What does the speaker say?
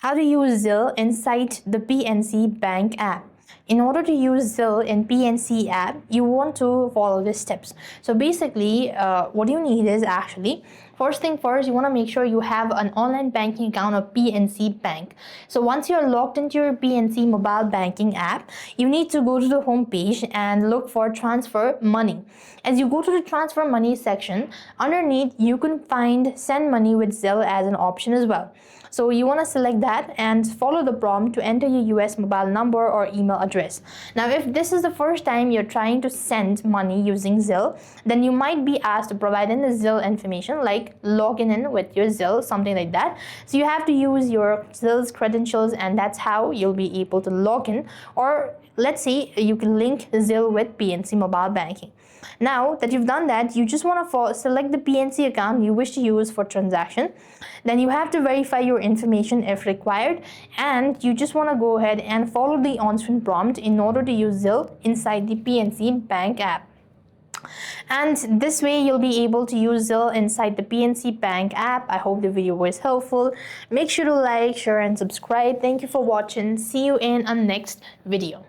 How to use Zelle inside the PNC Bank app. In order to use Zelle in PNC app, you want to follow the steps. So basically, what you need is actually, first thing first, you want to make sure you have an online banking account of PNC Bank. So once you're logged into your PNC mobile banking app, you need to go to the home page and look for transfer money. As you go to the transfer money section, underneath you can find send money with Zelle as an option as well. So you want to select that and follow the prompt to enter your US mobile number or email address. Now, if this is the first time you're trying to send money using Zelle, then you might be asked to provide in the Zelle information like login in with your Zelle, something like that. So you have to use your Zelle's credentials, and that's how you'll be able to log in. Or let's say you can link Zelle with PNC mobile banking. Now that you've done that, you just want to select the PNC account you wish to use for transaction. Then you have to verify your information if required, and you just want to go ahead and follow the on-screen prompt in order to use Zelle inside the PNC Bank app. And this way you'll be able to use Zelle inside the PNC Bank app. I hope the video was helpful. Make sure to like, share, and subscribe. Thank you for watching. See you in our next video.